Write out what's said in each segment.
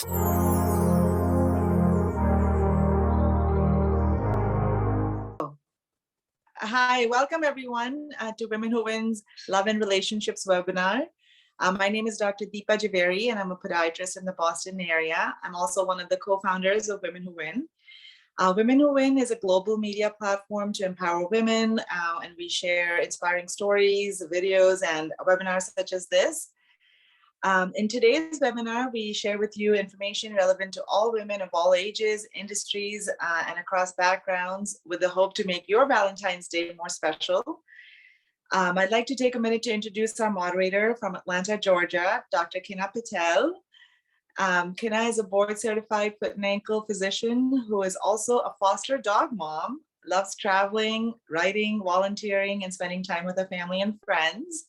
Hi, welcome everyone to Women Who Wins Love and Relationships webinar. My name is Dr. Deepa Javeri and I'm a podiatrist in the Boston area. I'm also one of the co-founders of Women Who Win. Women Who Win is a global media platform to empower women, and we share inspiring stories, videos, and webinars such as this. In today's webinar, we share with you information relevant to all women of all ages, industries, and across backgrounds with the hope to make your Valentine's Day more special. I'd like to take a minute to introduce our moderator from Atlanta, Georgia, Dr. Kina Patel. Kina is a board-certified foot and ankle physician who is also a foster dog mom, loves traveling, writing, volunteering, and spending time with her family and friends.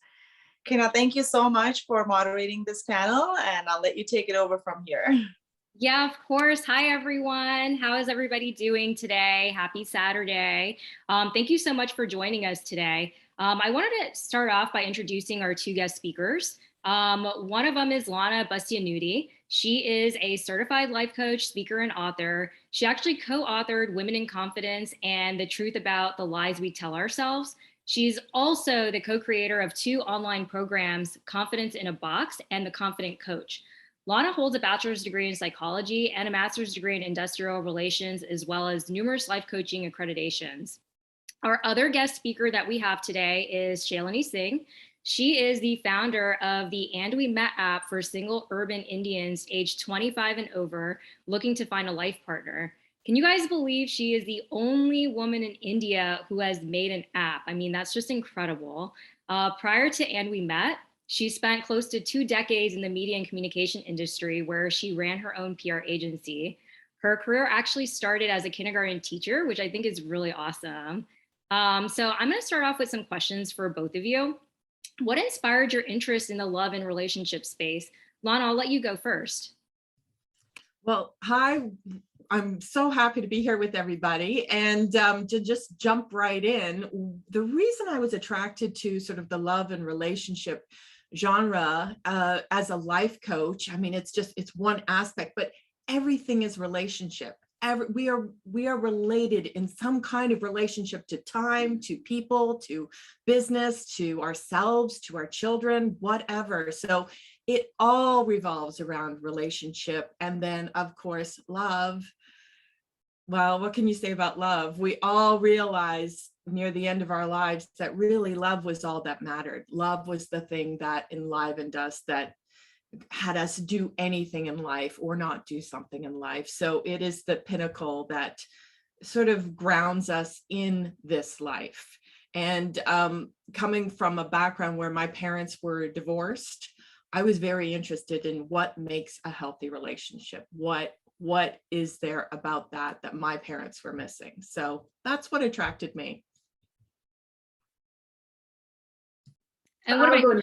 Kina, thank you so much for moderating this panel, and I'll let you take it over from here. Yeah, of course. Hi, everyone. How is everybody doing today? Happy Saturday. Thank you so much for joining us today. I wanted to start off by introducing our two guest speakers. One of them is Lana Bastianuti. She is a certified life coach, speaker, and author. She actually co-authored Women in Confidence and The Truth About the Lies We Tell Ourselves. She's also the co-creator of two online programs, Confidence in a Box and The Confident Coach. Lana holds a bachelor's degree in psychology and a master's degree in industrial relations, as well as numerous life coaching accreditations. Our other guest speaker that we have today is Shalini Singh. She is the founder of the And We Met app for single urban Indians aged 25 and over looking to find a life partner. Can you guys believe she is the only woman in India who has made an app? I mean, that's just incredible. Prior to And We Met, she spent close to 2 decades in the media and communication industry where she ran her own PR agency. Her career actually started as a kindergarten teacher, which I think is really awesome. So I'm going to start off with some questions for both of you. What inspired your interest in the love and relationship space? Lana, I'll let you go first. Well, hi. I'm so happy to be here with everybody, and to just jump right in. The reason I was attracted to sort of the love and relationship genre as a life coach, I mean, it's one aspect, but everything is relationship. We are related in some kind of relationship to time, to people, to business, to ourselves, to our children, whatever. So it all revolves around relationship. And then, of course, love. Well, what can you say about love? We all realize near the end of our lives that really love was all that mattered. Love was the thing that enlivened us, that had us do anything in life or not do something in life. So it is the pinnacle that sort of grounds us in this life. And coming from a background where my parents were divorced, I was very interested in what makes a healthy relationship. What is there about that my parents were missing? So that's what attracted me. And what about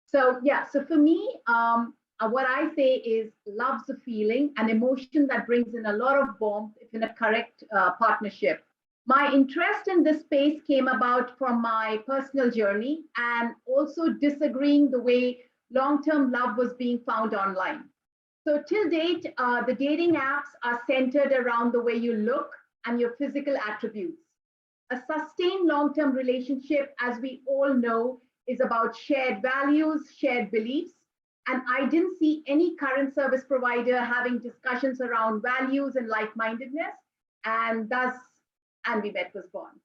So for me, what I say is love's a feeling, an emotion that brings in a lot of warmth in a correct partnership. My interest in this space came about from my personal journey and also disagreeing the way long-term love was being found online. So till date, the dating apps are centered around the way you look and your physical attributes. A sustained long-term relationship, as we all know, is about shared values, shared beliefs. And I didn't see any current service provider having discussions around values and like-mindedness. And thus, And We Met was born.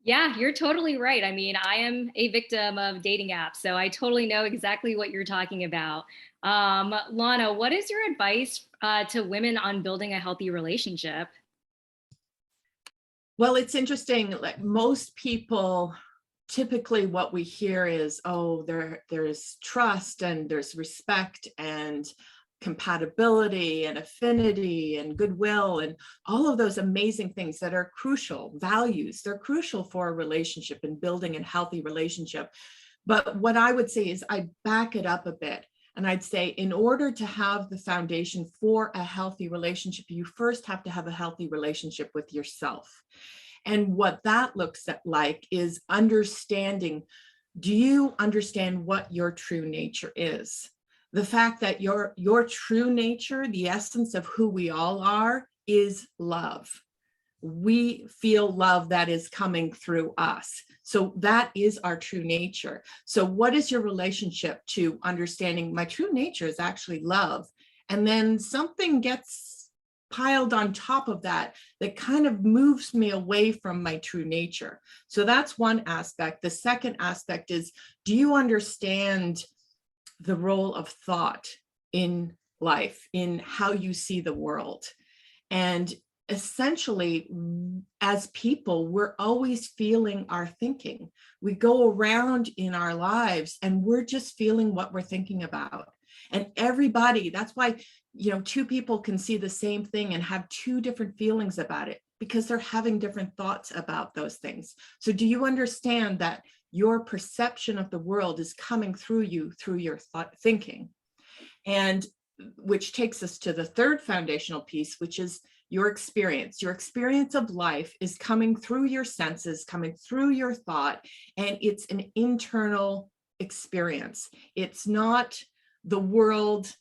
Yeah, you're totally right. I mean, I am a victim of dating apps, so I totally know exactly what you're talking about. Lana, what is your advice to women on building a healthy relationship? Well, it's interesting. Like most people, typically what we hear is, oh, there's trust and there's respect and compatibility and affinity and goodwill and all of those amazing things that are crucial values. They're crucial for a relationship and building a healthy relationship. But what I would say is I back it up a bit. And I'd say in order to have the foundation for a healthy relationship, you first have to have a healthy relationship with yourself. And what that looks like is understanding Do you understand what your true nature is? The fact that your true nature, the essence of who we all are, is love. We feel love that is coming through us. So that is our true nature. So what is your relationship to understanding my true nature is actually love? And then something gets piled on top of that kind of moves me away from my true nature. So that's one aspect. The second aspect is, do you understand the role of thought in life, in how you see the world? And essentially, as people, we're always feeling our thinking. We go around in our lives and we're just feeling what we're thinking about. And everybody, that's why, two people can see the same thing and have two different feelings about it, because they're having different thoughts about those things. So do you understand that your perception of the world is coming through you, through your thinking? And which takes us to the third foundational piece, which is your experience. Your experience of life is coming through your senses, coming through your thought, and it's an internal experience. It's not the world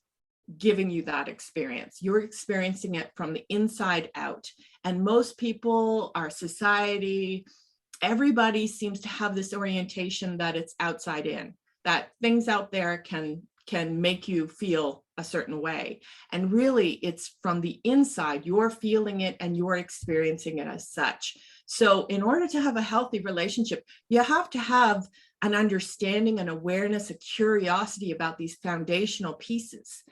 giving you that experience. You're experiencing it from the inside out. And most people, our society, everybody seems to have this orientation that it's outside in, that things out there can make you feel a certain way. And really, it's from the inside, you're feeling it and you're experiencing it as such. So in order to have a healthy relationship, you have to have an understanding, an awareness, a curiosity about these foundational pieces.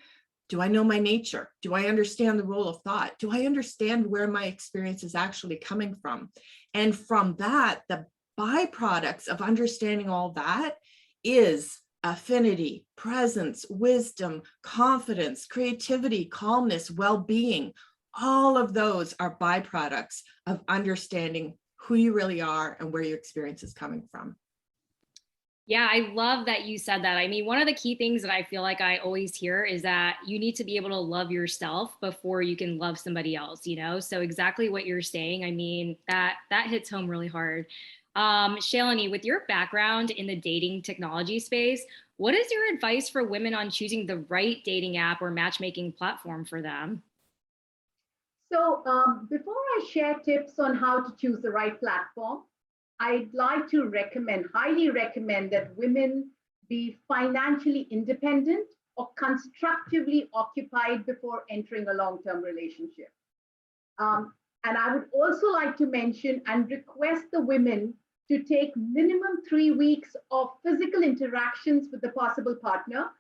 Do I know my nature? Do I understand the role of thought? Do I understand where my experience is actually coming from? And from that, the byproducts of understanding all that is affinity, presence, wisdom, confidence, creativity, calmness, well-being. All of those are byproducts of understanding who you really are and where your experience is coming from. Yeah, I love that you said that. I mean, one of the key things that I feel like I always hear is that you need to be able to love yourself before you can love somebody else, So exactly what you're saying, I mean, that hits home really hard. Shalini, with your background in the dating technology space, what is your advice for women on choosing the right dating app or matchmaking platform for them? So before I share tips on how to choose the right platform, I'd like to highly recommend that women be financially independent or constructively occupied before entering a long-term relationship. And I would also like to mention and request the women to take minimum 3 weeks of physical interactions with the possible partner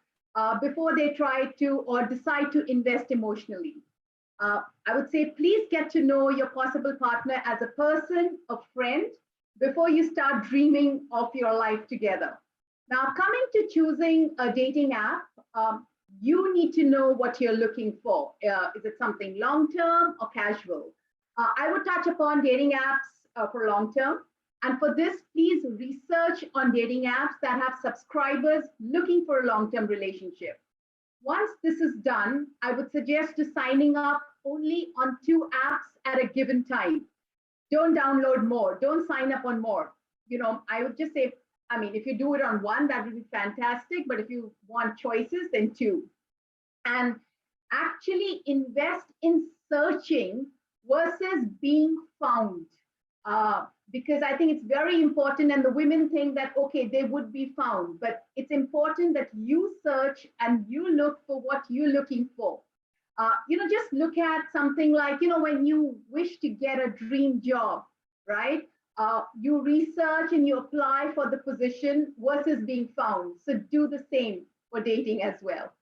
before they try to or decide to invest emotionally. I would say, please get to know your possible partner as a person, a friend, before you start dreaming of your life together. Now, coming to choosing a dating app, you need to know what you're looking for. Is it something long-term or casual? I would touch upon dating apps for long-term. And for this, please research on dating apps that have subscribers looking for a long-term relationship. Once this is done, I would suggest to signing up only on 2 apps at a given time. Don't download more. Don't sign up on more. I would just say, if you do it on 1, that would be fantastic. But if you want choices, then 2. And actually invest in searching versus being found. Because I think it's very important. And the women think that, okay, they would be found. But it's important that you search and you look for what you're looking for. Just look at something like, when you wish to get a dream job, right? You research and you apply for the position versus being found. So do the same for dating as well.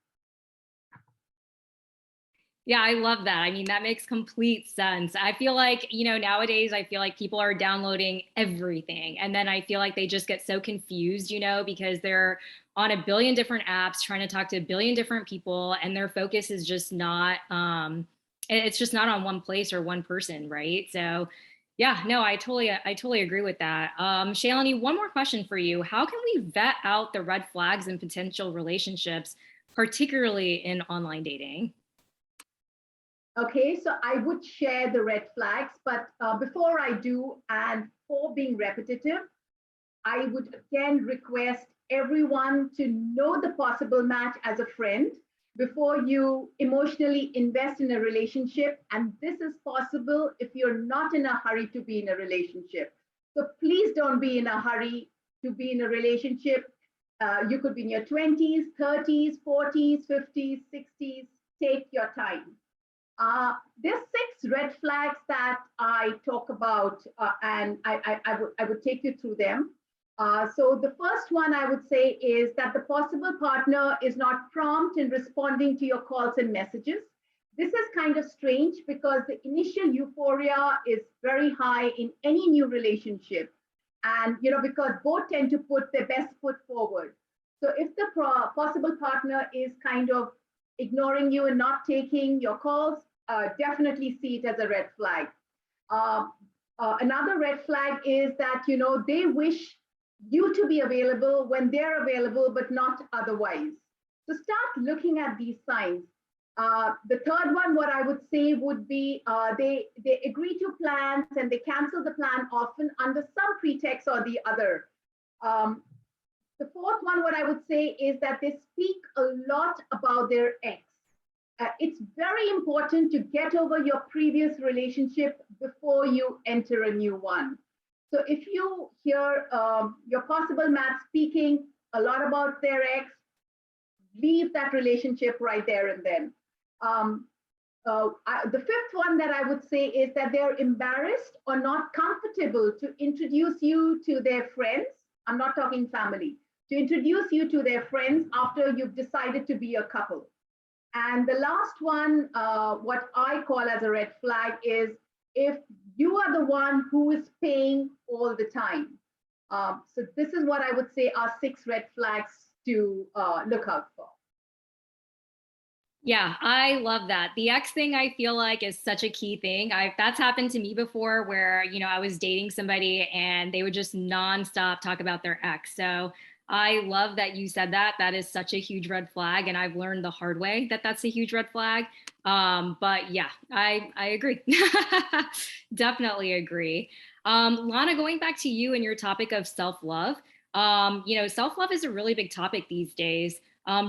Yeah, I love that. I mean, that makes complete sense. I feel like, nowadays, I feel like people are downloading everything. And then I feel like they just get so confused, because they're on a billion different apps trying to talk to a billion different people. And their focus is just not, it's just not on one place or one person, right? So yeah, no, I totally agree with that. Shalini, one more question for you. How can we vet out the red flags in potential relationships, particularly in online dating? Okay, so I would share the red flags, but before I do, and for being repetitive, I would again request everyone to know the possible match as a friend before you emotionally invest in a relationship. And this is possible if you're not in a hurry to be in a relationship. So please don't be in a hurry to be in a relationship. You could be in your 20s, 30s, 40s, 50s, 60s. Take your time. There's 6 red flags that I talk about, and I would take you through them. So the first one I would say is that the possible partner is not prompt in responding to your calls and messages. This is kind of strange because the initial euphoria is very high in any new relationship. And, because both tend to put their best foot forward. So if the possible partner is kind of ignoring you and not taking your calls, definitely see it as a red flag. Another red flag is that, they wish you to be available when they're available, but not otherwise. So start looking at these signs. The third one, what I would say would be they agree to plans and they cancel the plan often under some pretext or the other. The fourth one, what I would say is that they speak a lot about their ex. It's very important to get over your previous relationship before you enter a new one. So if you hear your possible match speaking a lot about their ex, leave that relationship right there and then. The fifth one that I would say is that they're embarrassed or not comfortable to introduce you to their friends. I'm not talking family. To introduce you to their friends after you've decided to be a couple. And the last one, what I call as a red flag is if you are the one who is paying all the time. So this is what I would say are 6 red flags to look out for. Yeah, I love that. The ex thing, I feel like, is such a key thing. That's happened to me before where, I was dating somebody and they would just nonstop talk about their ex. So I love that you said that. That is such a huge red flag. And I've learned the hard way that that's a huge red flag. But yeah, I agree. Definitely agree. Lana, going back to you and your topic of self-love, self-love is a really big topic these days.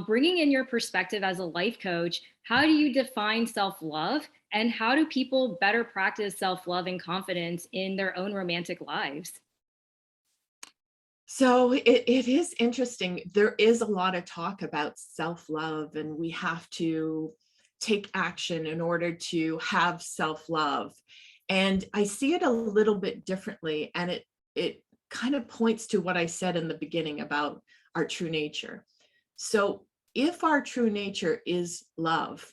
Bringing in your perspective as a life coach, how do you define self-love and how do people better practice self-love and confidence in their own romantic lives? So it is interesting. There is a lot of talk about self-love and we have to take action in order to have self-love. And I see it a little bit differently. And it kind of points to what I said in the beginning about our true nature. So if our true nature is love,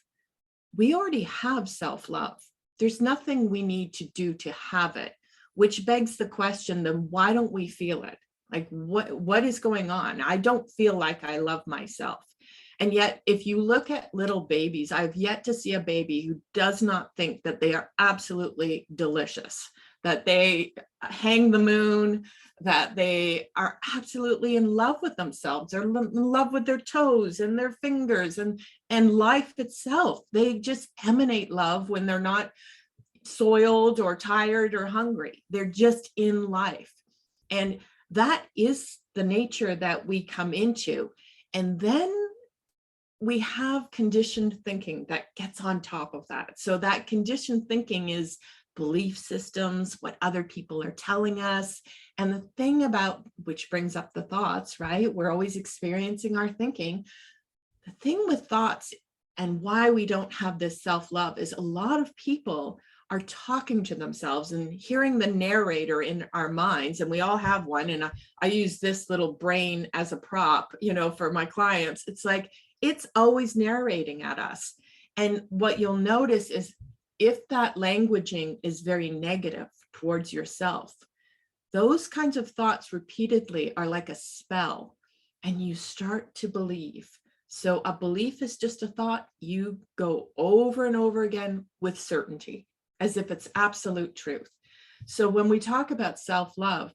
we already have self-love. There's nothing we need to do to have it, which begs the question, then why don't we feel it? Like what is going on? I don't feel like I love myself. And yet, if you look at little babies, I've yet to see a baby who does not think that they are absolutely delicious, that they hang the moon, that they are absolutely in love with themselves. They're in love with their toes and their fingers and life itself. They just emanate love when they're not soiled or tired or hungry. They're just in life. And that is the nature that we come into. And then we have conditioned thinking that gets on top of that. So that conditioned thinking is belief systems, what other people are telling us. And the thing about, which brings up the thoughts, right? We're always experiencing our thinking. The thing with thoughts and why we don't have this self-love is a lot of people are talking to themselves and hearing the narrator in our minds. And we all have one. And I use this little brain as a prop, for my clients. It's like, it's always narrating at us. And what you'll notice is if that languaging is very negative towards yourself, those kinds of thoughts repeatedly are like a spell and you start to believe. So a belief is just a thought you go over and over again with certainty, as if it's absolute truth. So when we talk about self-love,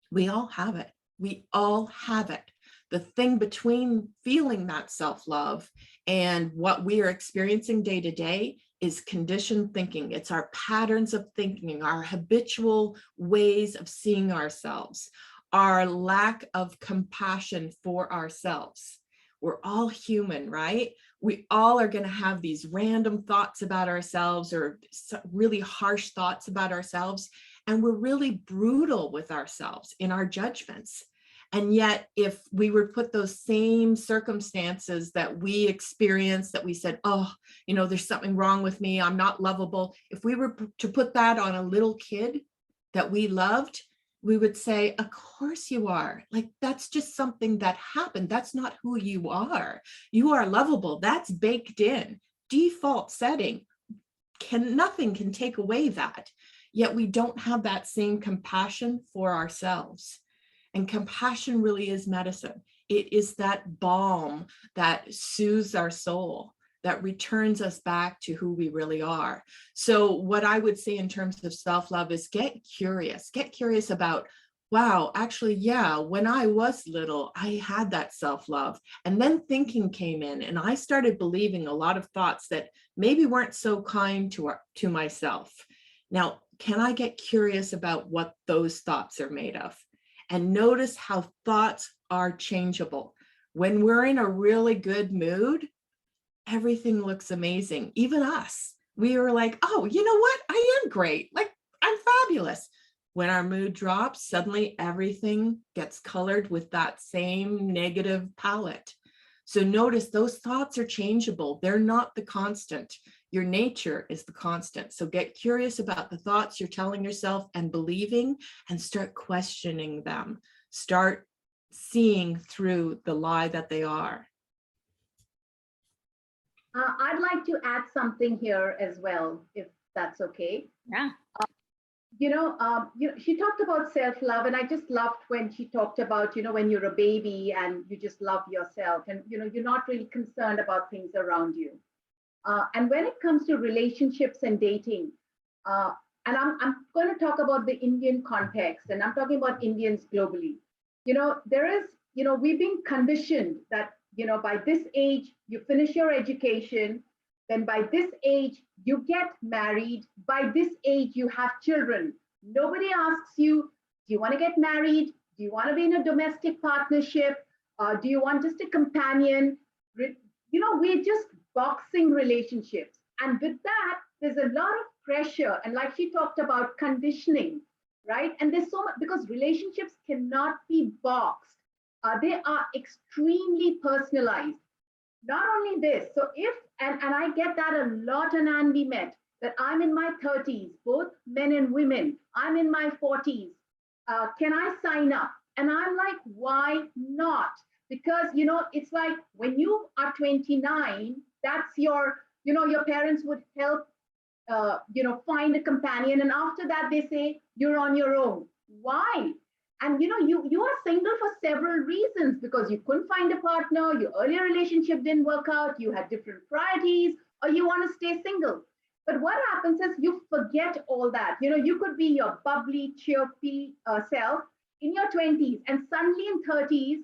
we all have it. We all have it. The thing between feeling that self-love and what we are experiencing day to day is conditioned thinking. It's our patterns of thinking, our habitual ways of seeing ourselves, our lack of compassion for ourselves. We're all human, right? We all are going to have these random thoughts about ourselves or really harsh thoughts about ourselves. And we're really brutal with ourselves in our judgments. And yet, if we were to put those same circumstances that we experienced, that we said, oh, you know, there's something wrong with me, I'm not lovable. If we were to put that on a little kid that we loved, we would say, of course you are. Like, that's just something that happened. That's not who you are. You are lovable. That's baked in. Default setting. Nothing can take away that. Yet we don't have that same compassion for ourselves. And compassion really is medicine. It is that balm that soothes our soul, that returns us back to who we really are. So what I would say in terms of self-love is get curious about, wow, actually, yeah, when I was little, I had that self-love. And then thinking came in and I started believing a lot of thoughts that maybe weren't so kind to myself. Now, can I get curious about what those thoughts are made of? And notice how thoughts are changeable. When we're in a really good mood, everything looks amazing. Even us, we are like, oh, you know what? I am great. Like, I'm fabulous. When our mood drops, suddenly everything gets colored with that same negative palette. So notice those thoughts are changeable. They're not the constant. Your nature is the constant. So get curious about the thoughts you're telling yourself and believing, and start questioning them. Start seeing through the lie that they are. I'd like to add something here as well, if that's okay. Yeah. She talked about self-love, and I just loved when she talked about, when you're a baby and you just love yourself, and you're not really concerned about things around you. And when it comes to relationships and dating, and I'm going to talk about the Indian context, and I'm talking about Indians globally. We've been conditioned that, by this age, you finish your education, then by this age, you get married, by this age, you have children. Nobody asks you, do you want to get married? Do you want to be in a domestic partnership? Do you want just a companion? We're just boxing relationships. And with that, there's a lot of pressure. And like she talked about conditioning, right? And there's so much, because relationships cannot be boxed. They are extremely personalized. Not only this, so and I get that a lot on Andy Met, that I'm in my 30s, both men and women, I'm in my 40s. Can I sign up? And I'm like, why not? Because, it's like when you are 29, that's your parents would help, find a companion. And after that, they say, you're on your own. Why? And you are single for several reasons, because you couldn't find a partner, your earlier relationship didn't work out, you had different priorities, or you want to stay single. But what happens is you forget all that. You could be your bubbly, chirpy self in your 20s, and suddenly in 30s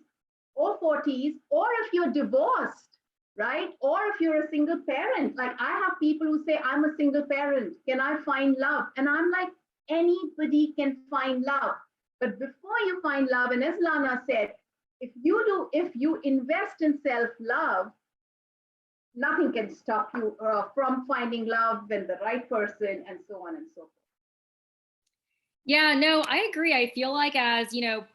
or 40s, or if you're divorced, right? Or if you're a single parent. Like, I have people who say, I'm a single parent, can I find love? And I'm like, anybody can find love. But before you find love, and as Lana said, if you invest in self-love, nothing can stop you from finding love and the right person, and so on and so forth. Yeah, no, I agree. I feel like as,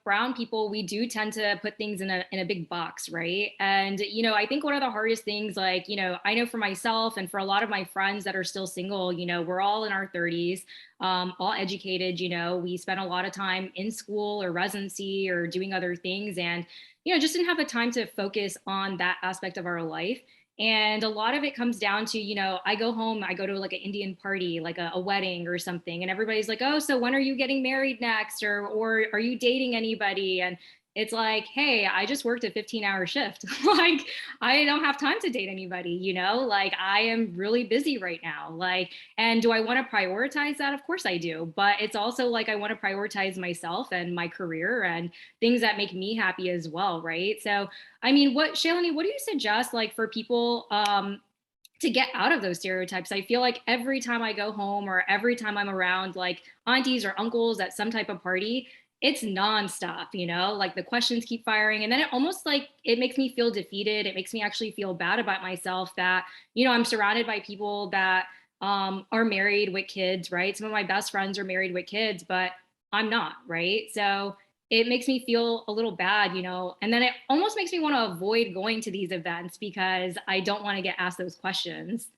brown people, we do tend to put things in a big box, right? And, I think one of the hardest things, like, I know for myself and for a lot of my friends that are still single, we're all in our 30s, all educated, we spent a lot of time in school or residency or doing other things, and, just didn't have the time to focus on that aspect of our life. And a lot of it comes down to, I go home, I go to like an Indian party, like a wedding or something, and everybody's like, oh, so when are you getting married next? Or are you dating anybody? And it's like, hey, I just worked a 15-hour shift. Like, I don't have time to date anybody, like I am really busy right now. Like, and do I want to prioritize that? Of course I do. But it's also like, I want to prioritize myself and my career and things that make me happy as well. Right. So, I mean, Shalini, what do you suggest, like, for people, to get out of those stereotypes? I feel like every time I go home or every time I'm around like aunties or uncles at some type of party, it's nonstop, you know, like the questions keep firing. And then it almost like it makes me feel defeated. It makes me actually feel bad about myself that, you know, I'm surrounded by people that are married with kids, right? Some of my best friends are married with kids, but I'm not, right? So it makes me feel a little bad, you know, and then it almost makes me want to avoid going to these events because I don't want to get asked those questions.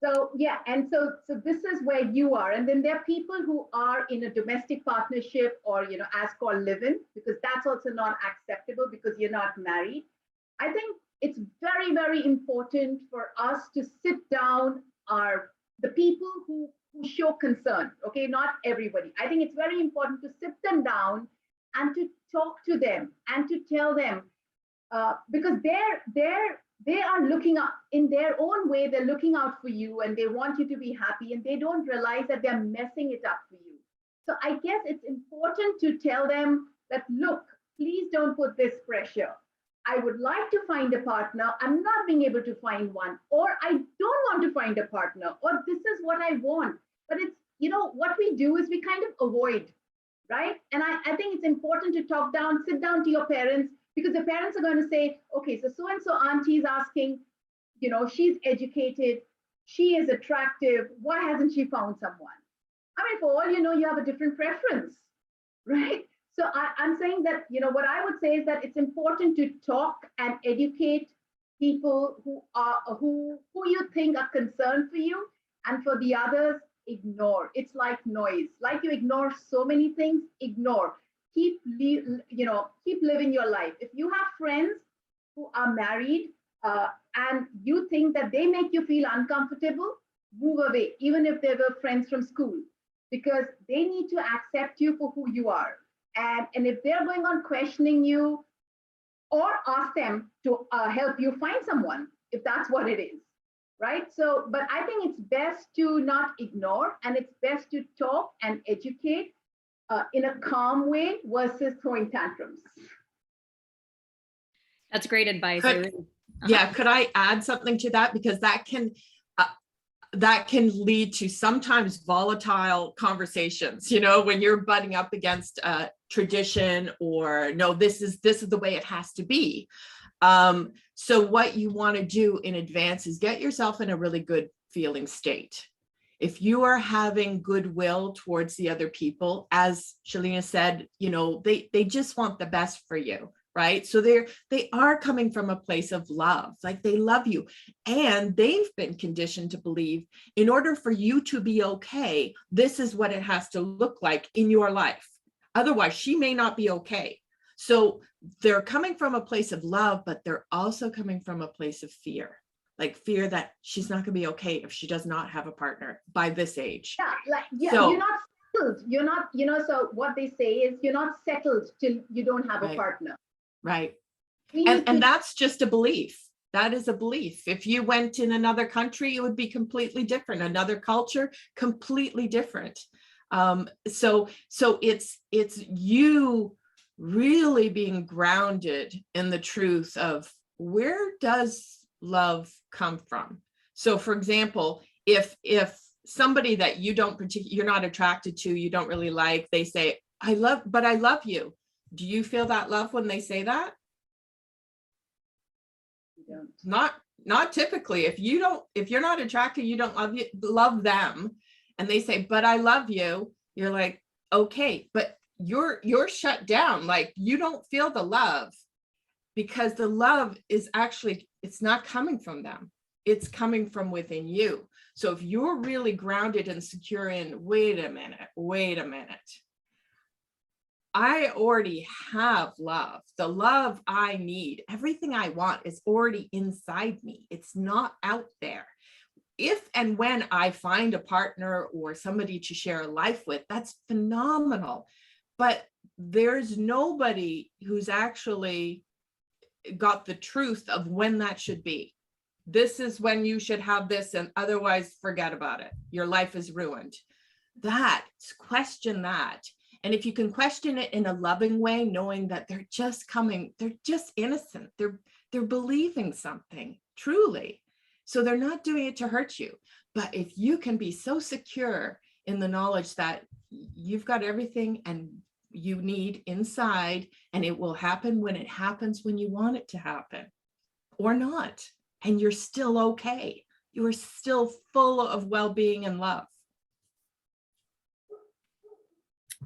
So yeah, and so this is where you are, and then there are people who are in a domestic partnership or as called live-in, because that's also not acceptable because you're not married. I think it's very, very important for us to sit down the people who show concern. Okay, not everybody. I think it's very important to sit them down and to talk to them and to tell them because they are looking up in their own way. They're looking out for you and they want you to be happy, and they don't realize that they're messing it up for you. So I guess it's important to tell them that, look, please don't put this pressure. I would like to find a partner. I'm not being able to find one, or I don't want to find a partner, or this is what I want. But it's, what we do is we kind of avoid, right? And I think it's important to sit down to your parents, because the parents are going to say, okay, so and so auntie is asking, she's educated, she is attractive, why hasn't she found someone? I mean, for all you know, you have a different preference, right? So I'm saying that, what I would say is that it's important to talk and educate people who you think are concerned for you, and for the others, ignore. It's like noise. Like you ignore so many things, ignore. Keep living your life. If you have friends who are married and you think that they make you feel uncomfortable, move away, even if they were friends from school, because they need to accept you for who you are. And if they're going on questioning you, or ask them to help you find someone, if that's what it is, right? So, but I think it's best to not ignore, and it's best to talk and educate in a calm way versus throwing tantrums. That's great advice. Yeah, could I add something to that? Because that can lead to sometimes volatile conversations, when you're butting up against tradition, or no, this is the way it has to be. So what you want to do in advance is get yourself in a really good feeling state. If you are having goodwill towards the other people, as Shalini said, they just want the best for you, right? So they are coming from a place of love, like they love you, and they've been conditioned to believe in order for you to be okay, this is what it has to look like in your life. Otherwise, she may not be okay. So they're coming from a place of love, but they're also coming from a place of fear. Like fear that she's not going to be okay if she does not have a partner by this age. So, you're not settled. You're not, so what they say is you're not settled till you don't have a partner. Right. And that's just a belief. That is a belief. If you went in another country, it would be completely different. Another culture, completely different. So it's you really being grounded in the truth of, where does love come from? So for example, if somebody that you're not attracted to, you don't really like, they say, I love you. Do you feel that love when they say that? You don't. Not typically. If you're not attracted, you don't love them, and they say, but I love you, you're like, okay, but you're shut down. Like, you don't feel the love, because the love is actually, it's not coming from them. It's coming from within you. So if you're really grounded and secure in, wait a minute, I already have love. The love I need, everything I want is already inside me. It's not out there. If and when I find a partner or somebody to share a life with, that's phenomenal. But there's nobody who's actually got the truth of when that should be. This is when you should have this, and otherwise forget about it. Your life is ruined. Question that. And if you can question it in a loving way, knowing that they're just innocent. They're believing something truly. So they're not doing it to hurt you. But if you can be so secure in the knowledge that you've got everything and you need inside, and it will happen when it happens, when you want it to happen or not. And you're still okay. You are still full of well-being and love.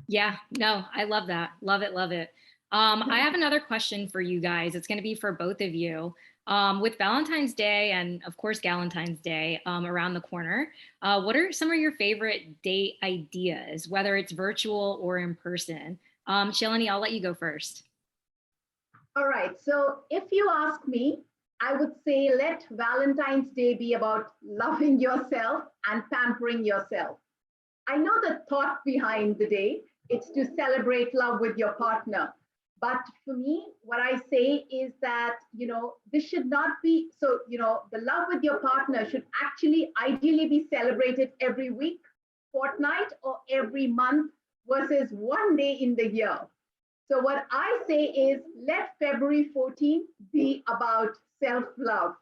Yeah, no, I love that. Love it, love it. I have another question for you guys. It's going to be for both of you. With Valentine's Day and of course Galentine's Day around the corner, what are some of your favorite date ideas, whether it's virtual or in person? Shalini, I'll let you go first. All right. So if you ask me, I would say let Valentine's Day be about loving yourself and pampering yourself. I know the thought behind the day, it's to celebrate love with your partner. But for me, what I say is that, this should not be, so, the love with your partner should actually ideally be celebrated every week, fortnight, or every month versus one day in the year. So what I say is let February 14th be about self-love.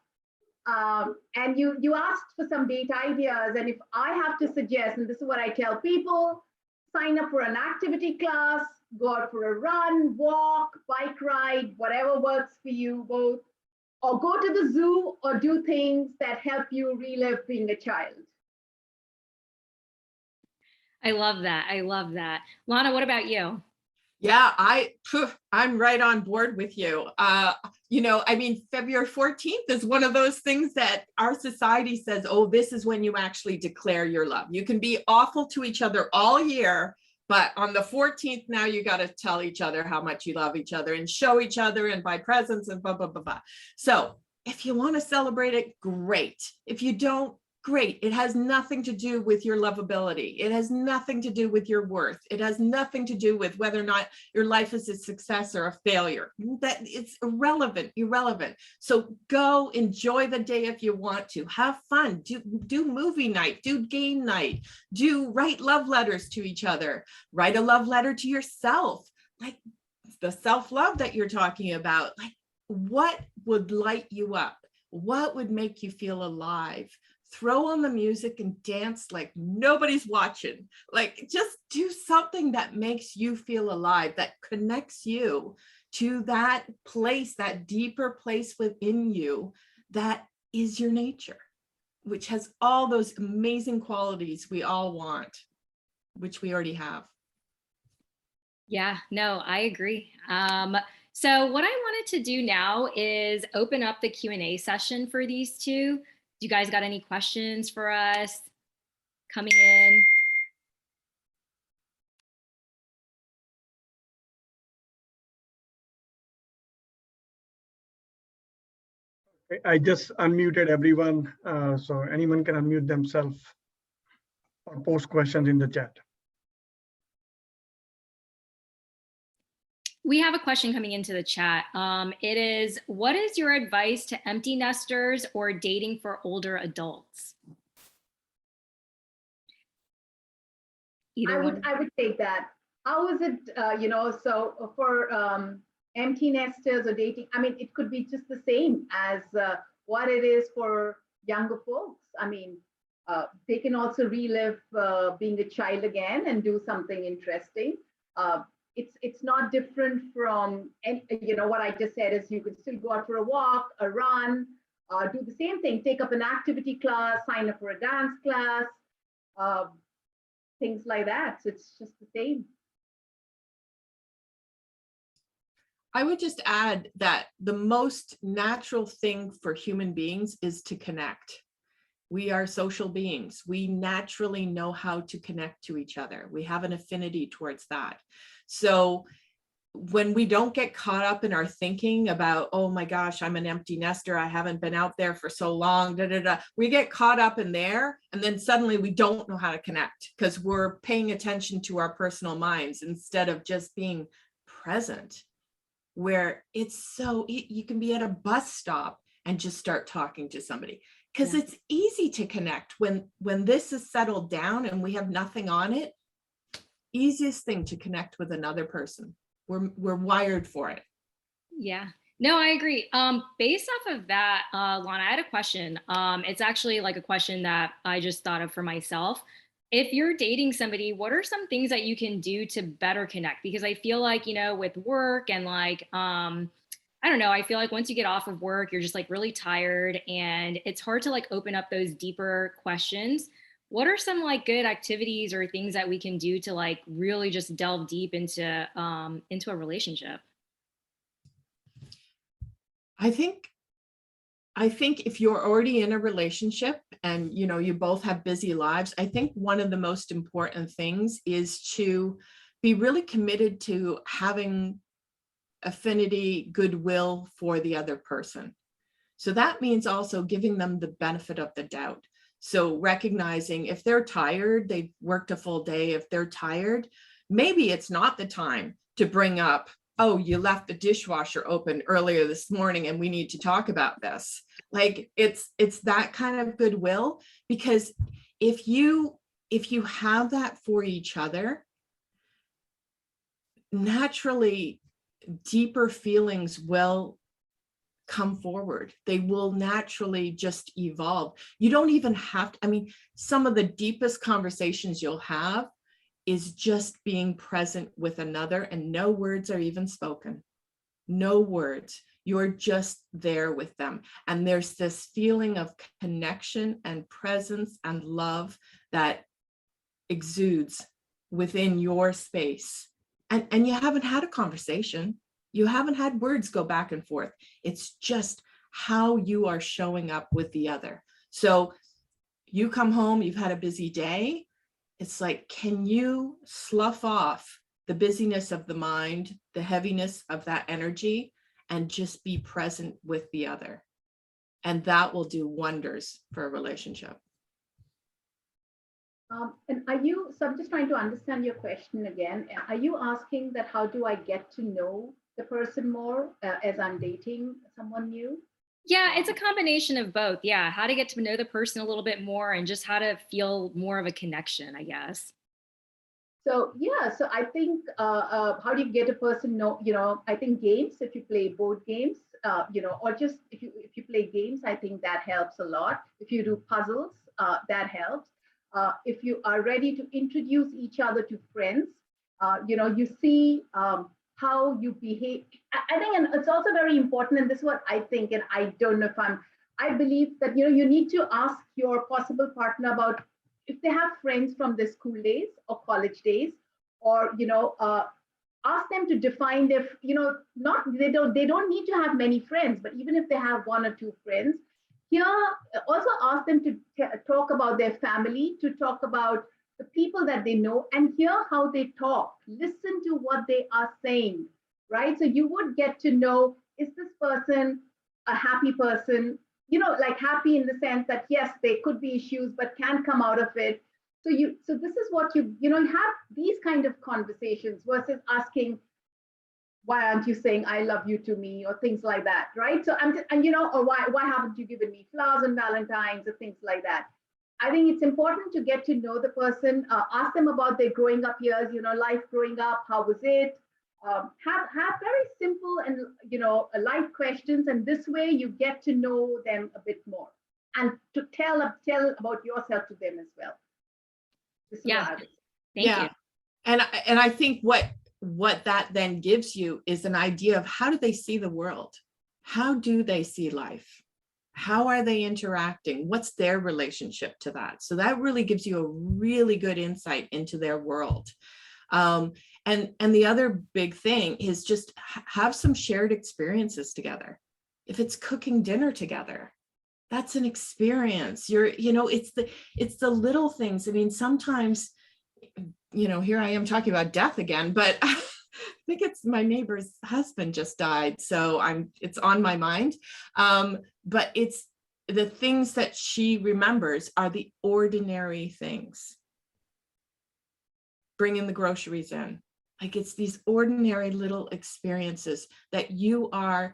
And you asked for some date ideas, and if I have to suggest, and this is what I tell people, sign up for an activity class, go out for a run, walk, bike ride, whatever works for you both, or go to the zoo or do things that help you relive being a child. I love that. I love that. Lana, what about you? Yeah, I'm right on board with you. February 14th is one of those things that our society says, oh, this is when you actually declare your love. You can be awful to each other all year, but on the 14th, now you got to tell each other how much you love each other and show each other and buy presents and blah, blah, blah, blah. So if you want to celebrate it, great. If you don't, great. It has nothing to do with your lovability. It has nothing to do with your worth. It has nothing to do with whether or not your life is a success or a failure. That it's irrelevant. So go enjoy the day if you want to. Have fun. Do movie night. Do game night. Write love letters to each other. Write a love letter to yourself. Like the self-love that you're talking about. Like what would light you up? What would make you feel alive? Throw on the music and dance like nobody's watching. Like just do something that makes you feel alive, that connects you to that place, that deeper place within you that is your nature, which has all those amazing qualities we all want, which we already have. Yeah, no, I agree. So what I wanted to do now is open up the Q&A session for these two. You guys got any questions for us coming in? I just unmuted everyone, so anyone can unmute themselves or post questions in the chat. We have a question coming into the chat. It is, what is your advice to empty nesters or dating for older adults? I would take that. How is it, so for empty nesters or dating, I mean, it could be just the same as what it is for younger folks. I mean, they can also relive being a child again and do something interesting. It's not different from, what I just said is you could still go out for a walk, a run, do the same thing, take up an activity class, sign up for a dance class, things like that. So it's just the same. I would just add that the most natural thing for human beings is to connect. We are social beings. We naturally know how to connect to each other. We have an affinity towards that. So when we don't get caught up in our thinking about, oh my gosh, I'm an empty nester, I haven't been out there for so long, we get caught up in there, and then suddenly we don't know how to connect because we're paying attention to our personal minds instead of just being present, where it's so, you can be at a bus stop and just start talking to somebody. Because it's easy to connect when this is settled down and we have nothing on it. Easiest thing to connect with another person. We're wired for it. Yeah, no, I agree. Based off of that, Lana, I had a question. It's actually like a question that I just thought of for myself. if you're dating somebody, what are some things that you can do to better connect? Because I feel like, with work and like, I don't know, I feel like once you get off of work, you're just like really tired and it's hard to like open up those deeper questions. What are some like good activities or things that we can do to like really just delve deep into a relationship? I think if you're already in a relationship and you both have busy lives, I think one of the most important things is to be really committed to having affinity, goodwill for the other person. So that means also giving them the benefit of the doubt. So recognizing if they're tired, they've worked a full day, if they're tired, maybe it's not the time to bring up, oh, you left the dishwasher open earlier this morning and we need to talk about this. Like it's that kind of goodwill, because if you have that for each other, naturally deeper feelings will come forward. They will naturally just evolve. You don't even have to, I mean, some of the deepest conversations you'll have is just being present with another, and no words are even spoken. No words. You're just there with them. And there's this feeling of connection and presence and love that exudes within your space. And you haven't had a conversation. You haven't had words go back and forth. It's just how you are showing up with the other. So you come home, you've had a busy day. It's like, can you slough off the busyness of the mind, the heaviness of that energy, and just be present with the other? And that will do wonders for a relationship. And so I'm just trying to understand your question again. Are you asking that how do I get to know the person more as I'm dating someone new? Yeah, it's a combination of both. Yeah, how to get to know the person a little bit more and just how to feel more of a connection, I guess. So yeah, so I think how do you get a person know? I think games, if you play board games, or just if you play games, I think that helps a lot. If you do puzzles, that helps. If you are ready to introduce each other to friends, you see how you behave. I think, and it's also very important, and this is what I think, and I don't know if I believe that, you need to ask your possible partner about if they have friends from their school days or college days, or, ask them to define their, they don't need to have many friends, but even if they have one or two friends, here, also ask them to talk about their family, to talk about the people that they know, and hear how they talk. Listen to what they are saying, right? So you would get to know, is this person a happy person? Like happy in the sense that, yes, there could be issues, but can come out of it. So this is what you have these kind of conversations versus asking, why aren't you saying I love you to me, or things like that, right? So or why haven't you given me flowers on Valentine's, or things like that. I think it's important to get to know the person, ask them about their growing up years, life growing up, how was it? Have very simple and light questions, and this way you get to know them a bit more, and to tell about yourself to them as well. This is Yeah, what thank you. And I think what that then gives you is an idea of how do they see the world? How do they see life? How are they interacting? What's their relationship to that? So that really gives you a really good insight into their world. And the other big thing is just have some shared experiences together. If it's cooking dinner together, that's an experience. It's the little things. I mean, sometimes, here I am talking about death again, but I think it's my neighbor's husband just died. So it's on my mind. But it's the things that she remembers are the ordinary things. Bringing the groceries in. Like it's these ordinary little experiences that you're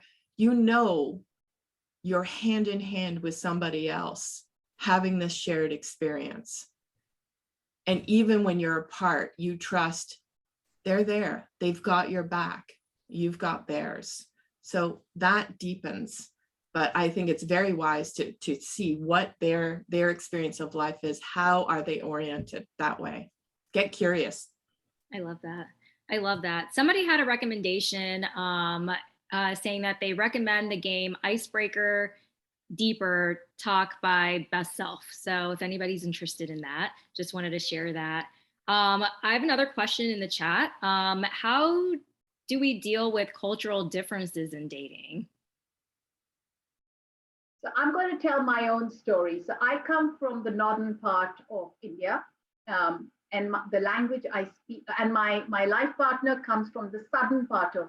hand in hand with somebody else having this shared experience. And even when you're apart, you trust they're there. They've got your back. You've got theirs. So that deepens. But I think it's very wise to see what their experience of life is. How are they oriented that way? Get curious. I love that. I love that. Somebody had a recommendation saying that they recommend the game Icebreaker Deeper Talk by Best Self. So if anybody's interested in that, just wanted to share that. I have another question in the chat. How do we deal with cultural differences in dating? So I'm going to tell my own story. So I come from the northern part of India, and the language I speak, and my life partner comes from the southern part of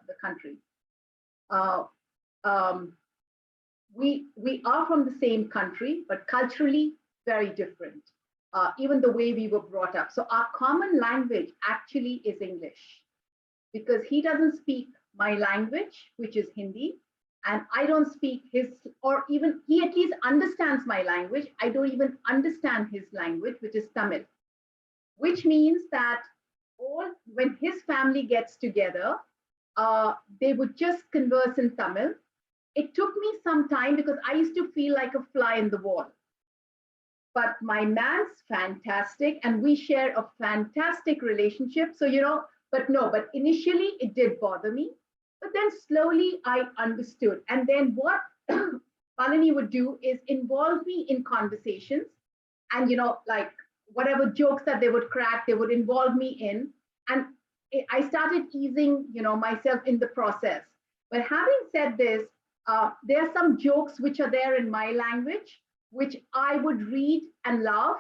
the country. We are from the same country, but culturally very different. Even the way we were brought up. So our common language actually is English, because he doesn't speak my language, which is Hindi, and I don't speak his, or even he at least understands my language. I don't even understand his language, which is Tamil, which means that when his family gets together, they would just converse in Tamil. It took me some time because I used to feel like a fly in the wall. But my man's fantastic, and we share a fantastic relationship. So, but initially it did bother me. But then slowly I understood. And then what Shalini would do is involve me in conversations, and like whatever jokes that they would crack, they would involve me in. And I started easing, myself in the process. But having said this, there are some jokes which are there in my language, which I would read and laugh.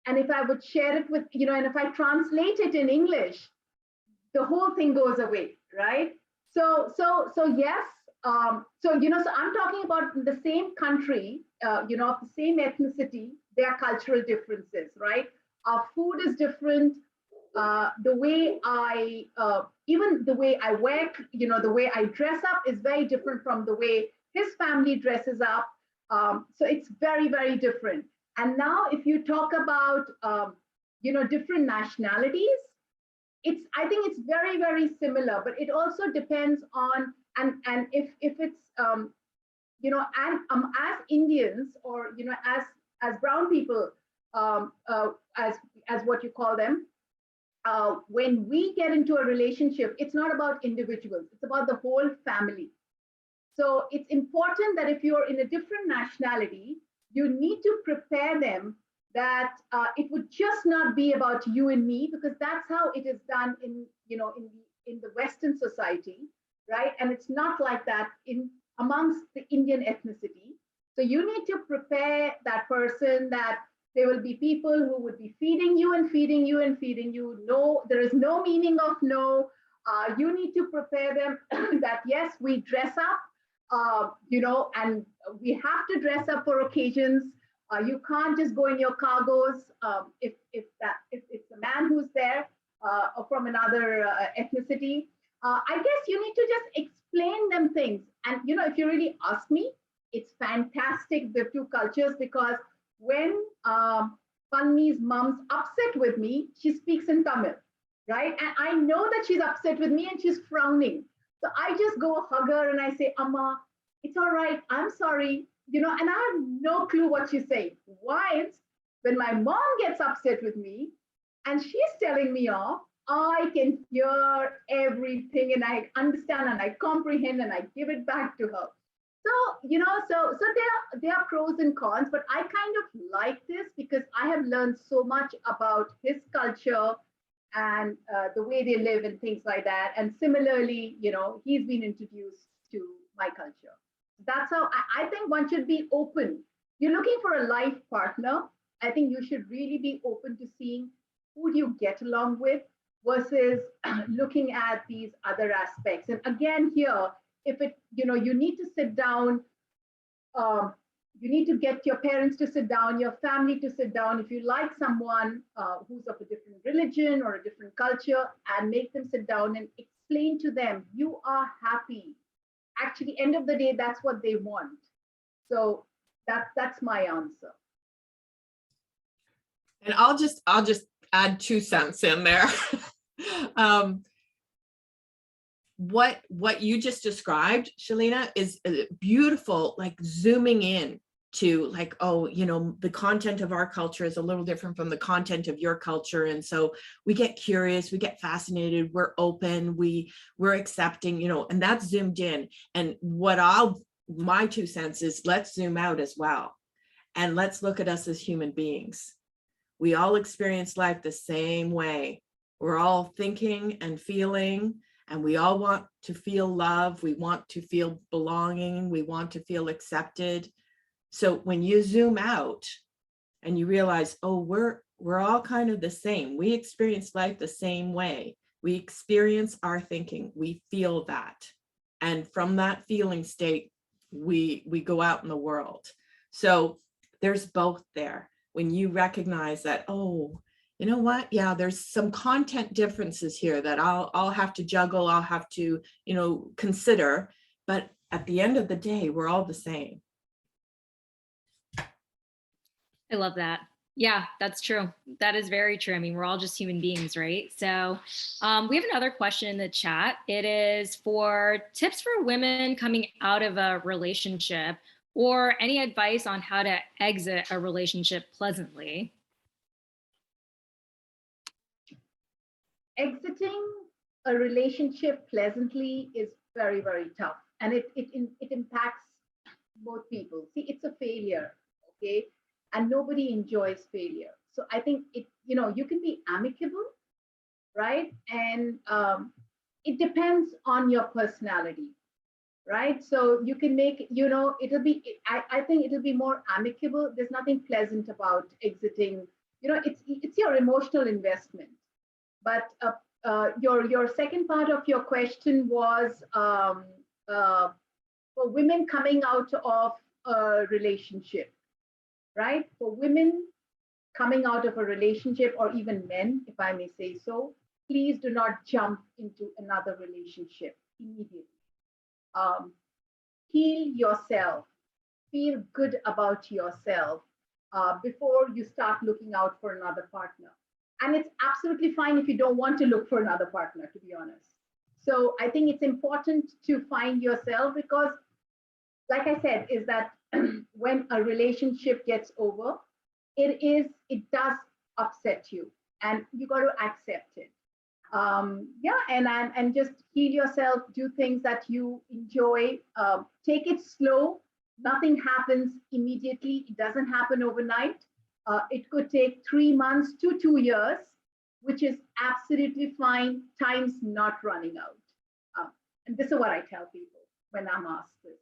And if I would share it with, and if I translate it in English, the whole thing goes away, right? So yes. So I'm talking about the same country, of the same ethnicity, there are cultural differences, right? Our food is different. The way even the way I wear, the way I dress up is very different from the way his family dresses up. So it's very, very different. And now if you talk about, different nationalities, I think it's very, very similar, but it also depends on, and if it's, and as Indians, or, as brown people, as what you call them, when we get into a relationship, it's not about individuals, it's about the whole family. So it's important that if you're in a different nationality, you need to prepare them that it would just not be about you and me, because that's how it is done in the Western society, right? And it's not like that amongst the Indian ethnicity. So you need to prepare that person that there will be people who would be feeding you and feeding you and feeding you. No, there is no meaning of no. You need to prepare them that yes, we dress up, and we have to dress up for occasions. You can't just go in your cargos if it's a man who's there or from another ethnicity. I guess you need to just explain them things. And if you really ask me, it's fantastic, the two cultures, because when Panni's mom's upset with me, she speaks in Tamil, right? And I know that she's upset with me and she's frowning. So I just go hug her and I say, Amma, it's all right, I'm sorry. And I have no clue what she's saying. Whilst when my mom gets upset with me and she's telling me off, I can hear everything and I understand and I comprehend and I give it back to her. So, so there are pros and cons, but I kind of like this because I have learned so much about his culture and the way they live and things like that. And similarly, he's been introduced to my culture. That's how I think one should be open. You're looking for a life partner. I think you should really be open to seeing who do you get along with versus looking at these other aspects. And again, here, if it, you need to sit down, you need to get your parents to sit down, your family to sit down. If you like someone who's of a different religion or a different culture, and make them sit down and explain to them, you are happy. Actually, end of the day, that's what they want. So that's my answer. And I'll just add 2 cents in there. what you just described, Shalina, is beautiful, like zooming in to like, oh, you know, the content of our culture is a little different from the content of your culture. And so we get curious, we get fascinated, we're open, we're accepting, you know, and that's zoomed in. And my 2 cents is, let's zoom out as well. And let's look at us as human beings. We all experience life the same way. We're all thinking and feeling, and we all want to feel love. We want to feel belonging. We want to feel accepted. So when you zoom out and you realize, oh, we're all kind of the same. We experience life the same way. We experience our thinking. We feel that. And from that feeling state, we go out in the world. So there's both there. When you recognize that, oh, you know what? Yeah, there's some content differences here that I'll have to juggle. I'll have to, you know, consider. But at the end of the day, we're all the same. I love that. Yeah, that's true. That is very true. I mean, we're all just human beings, right? So we have another question in the chat. It is for tips for women coming out of a relationship, or any advice on how to exit a relationship pleasantly. Exiting a relationship pleasantly is very, very tough. And it impacts both people. See, it's a failure, okay? And nobody enjoys failure. So I think you can be amicable, right? And it depends on your personality, right? So you can make, I think it'll be more amicable. There's nothing pleasant about exiting. It's your emotional investment. But your second part of your question was for women coming out of a relationship. Right? For women coming out of a relationship, or even men, if I may say so, please do not jump into another relationship immediately. Heal yourself, feel good about yourself before you start looking out for another partner. And it's absolutely fine if you don't want to look for another partner, to be honest. So I think it's important to find yourself, because like I said, is that when a relationship gets over, it does upset you, and you got to accept it. And just heal yourself, do things that you enjoy, take it slow. Nothing happens immediately. It doesn't happen overnight. It could take 3 months to 2 years, which is absolutely fine. Time's not running out. And this is what I tell people when I'm asked this.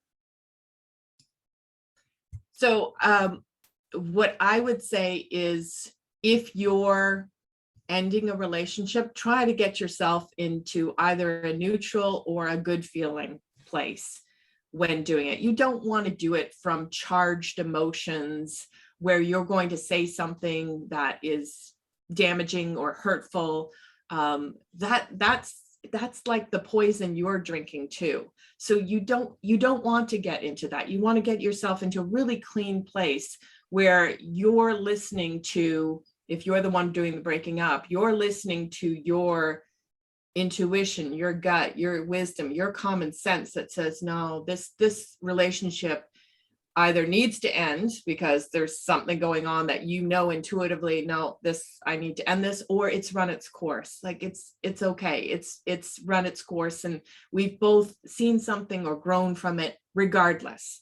So what I would say is, if you're ending a relationship, try to get yourself into either a neutral or a good feeling place when doing it. You don't want to do it from charged emotions where you're going to say something that is damaging or hurtful. That's like the poison you're drinking too. So you don't want to get into that. You want to get yourself into a really clean place where you're listening to, if you're the one doing the breaking up, you're listening to your intuition, your gut, your wisdom, your common sense that says, no, this relationship either needs to end because there's something going on that intuitively, no, I need to end this, or it's run its course. Like it's okay. It's run its course, and we've both seen something or grown from it regardless.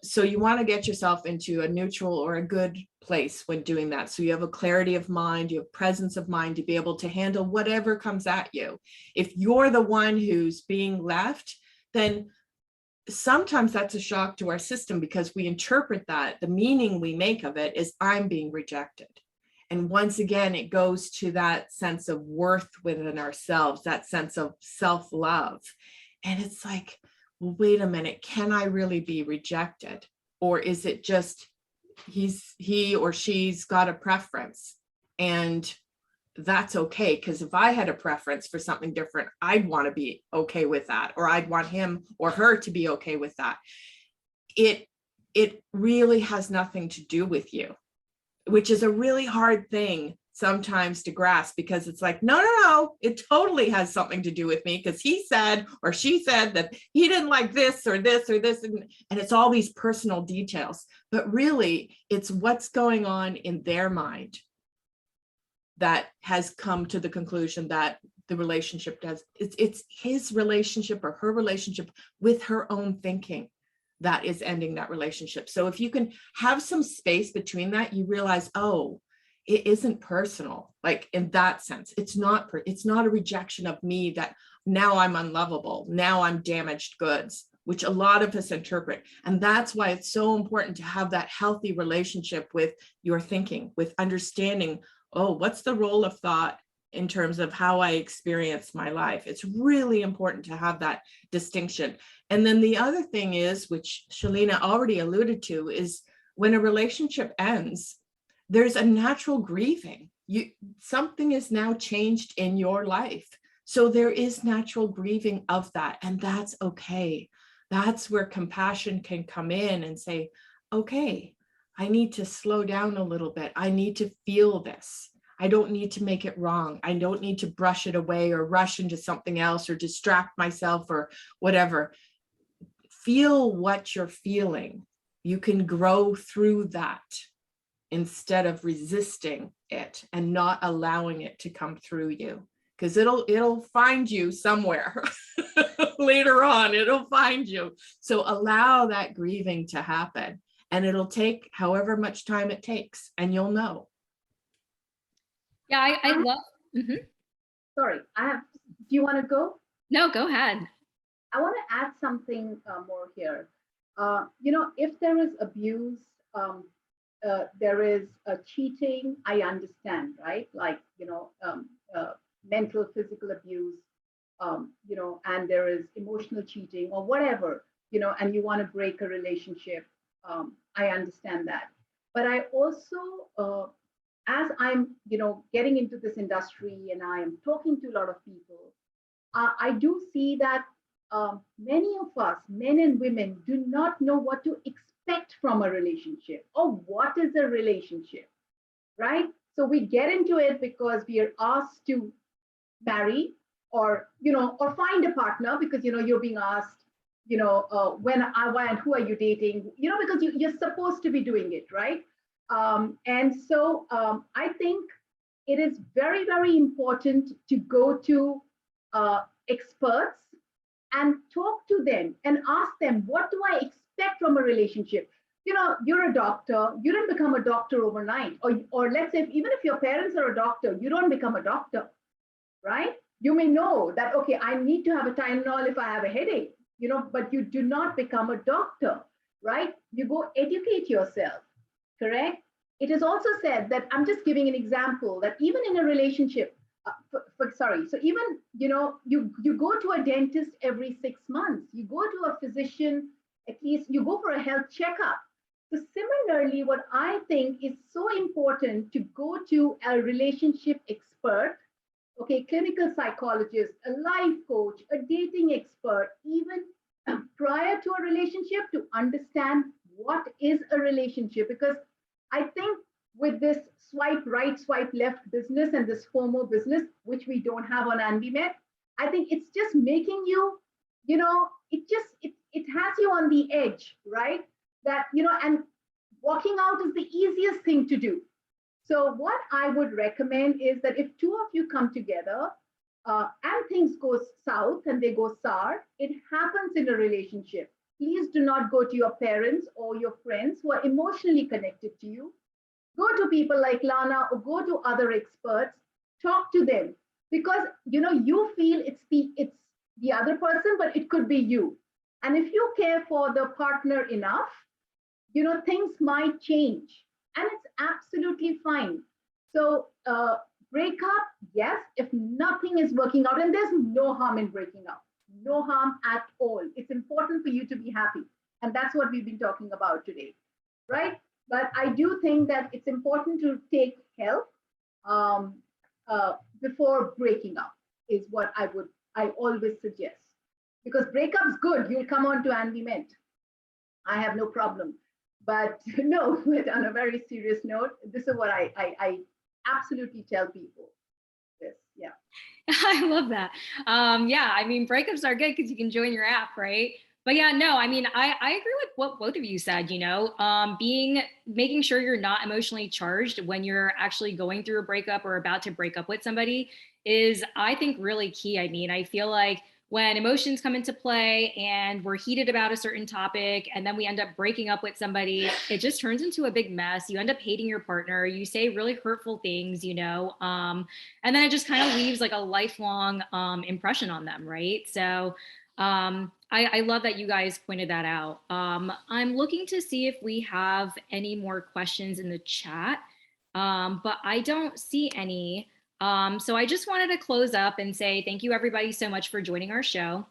So you want to get yourself into a neutral or a good place when doing that. So you have a clarity of mind, you have presence of mind to be able to handle whatever comes at you. If you're the one who's being left, then sometimes that's a shock to our system, because we interpret that, the meaning we make of it is, I'm being rejected. And once again, it goes to that sense of worth within ourselves, that sense of self-love. And it's like, well, wait a minute, can I really be rejected? Or is it just he or she's got a preference? And that's okay, because if I had a preference for something different, I'd want to be okay with that, or I'd want him or her to be okay with that. It really has nothing to do with you, which is a really hard thing sometimes to grasp, because it's like, no, it totally has something to do with me, because he said or she said that he didn't like this or this or this, and it's all these personal details, but really it's what's going on in their mind that has come to the conclusion that the relationship it's his relationship or her relationship with her own thinking that is ending that relationship. So if you can have some space between that, you realize, oh, it isn't personal, like in that sense. It's not a rejection of me that now I'm unlovable, now I'm damaged goods, which a lot of us interpret. And that's why it's so important to have that healthy relationship with your thinking, with understanding, oh, what's the role of thought in terms of how I experience my life? It's really important to have that distinction. And then the other thing is, which Shalini already alluded to, is when a relationship ends, there's a natural grieving. Something is now changed in your life. So there is natural grieving of that, and that's okay. That's where compassion can come in and say, okay, I need to slow down a little bit. I need to feel this. I don't need to make it wrong. I don't need to brush it away or rush into something else or distract myself or whatever. Feel what you're feeling. You can grow through that instead of resisting it and not allowing it to come through you, because it'll find you somewhere later on. It'll find you. So allow that grieving to happen, and it'll take however much time it takes, and you'll know. Yeah, I love. Sorry, do you want to go? No, go ahead. I want to add something more here. If there is abuse, there is cheating, I understand, right? Like, mental, physical abuse, and there is emotional cheating or whatever, and you want to break a relationship. I understand that. But I also, as I'm, getting into this industry and I am talking to a lot of people, I do see that many of us, men and women, do not know what to expect from a relationship or what is a relationship, right? So we get into it because we are asked to marry or find a partner because, you're being asked, why and who are you dating, because you're supposed to be doing it, right? And so I think it is very, very important to go to experts and talk to them and ask them, what do I expect from a relationship? You're a doctor, you didn't become a doctor overnight. Or let's say, even if your parents are a doctor, you don't become a doctor, right? You may know that, okay, I need to have a Tylenol if I have a headache, but you do not become a doctor, right? You go educate yourself, correct? It is also said that, I'm just giving an example, that even in a relationship, so even, you go to a dentist every 6 months, you go to a physician, at least you go for a health checkup. So similarly, what I think is so important to go to a relationship expert, okay, clinical psychologist, a life coach, a dating expert, even prior to a relationship, to understand what is a relationship. Because I think with this swipe right, swipe left business and this FOMO business, which we don't have on AnviMed, I think it's just making you, it has you on the edge, right? That, and walking out is the easiest thing to do. So what I would recommend is that if two of you come together and things go south and they go sour, it happens in a relationship. Please do not go to your parents or your friends who are emotionally connected to you. Go to people like Lana or go to other experts, talk to them, because you feel it's the other person, but it could be you. And if you care for the partner enough, things might change, and it's absolutely fine. So break up, yes, if nothing is working out, and there's no harm in breaking up, no harm at all. It's important for you to be happy. And that's what we've been talking about today, right? But I do think that it's important to take help before breaking up, is what I always suggest. Because breakup's good, you'll come on to AnviMed. I have no problem. But no, on a very serious note, this is what I absolutely tell people this. Yeah. I love that. Yeah, I mean, breakups are good because you can join your app, right? But yeah, no, I mean, I agree with what both of you said, making sure you're not emotionally charged when you're actually going through a breakup or about to break up with somebody is, I think, really key. I mean, I feel like when emotions come into play and we're heated about a certain topic and then we end up breaking up with somebody, it just turns into a big mess. You end up hating your partner. You say really hurtful things, and then it just kind of leaves like a lifelong impression on them, right? So I love that you guys pointed that out. I'm looking to see if we have any more questions in the chat, but I don't see any. So I just wanted to close up and say thank you everybody so much for joining our show.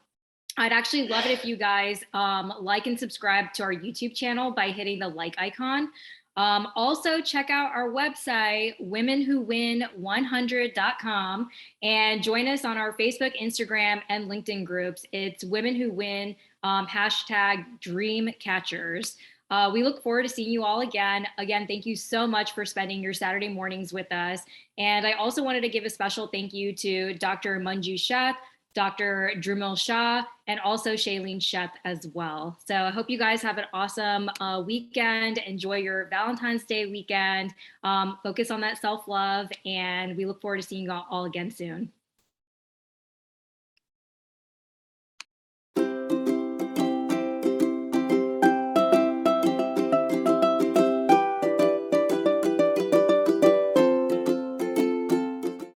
I'd actually love it if you guys like and subscribe to our YouTube channel by hitting the like icon. Also check out our website, womenwhowin100.com, and join us on our Facebook, Instagram, and LinkedIn groups. It's Women Who Win, #Dreamcatchers. We look forward to seeing you all again. Again, thank you so much for spending your Saturday mornings with us. And I also wanted to give a special thank you to Dr. Manju Sheth, Dr. Drumil Shah, and also Shalini Singh as well. So I hope you guys have an awesome weekend. Enjoy your Valentine's Day weekend. Focus on that self-love, and we look forward to seeing you all again soon.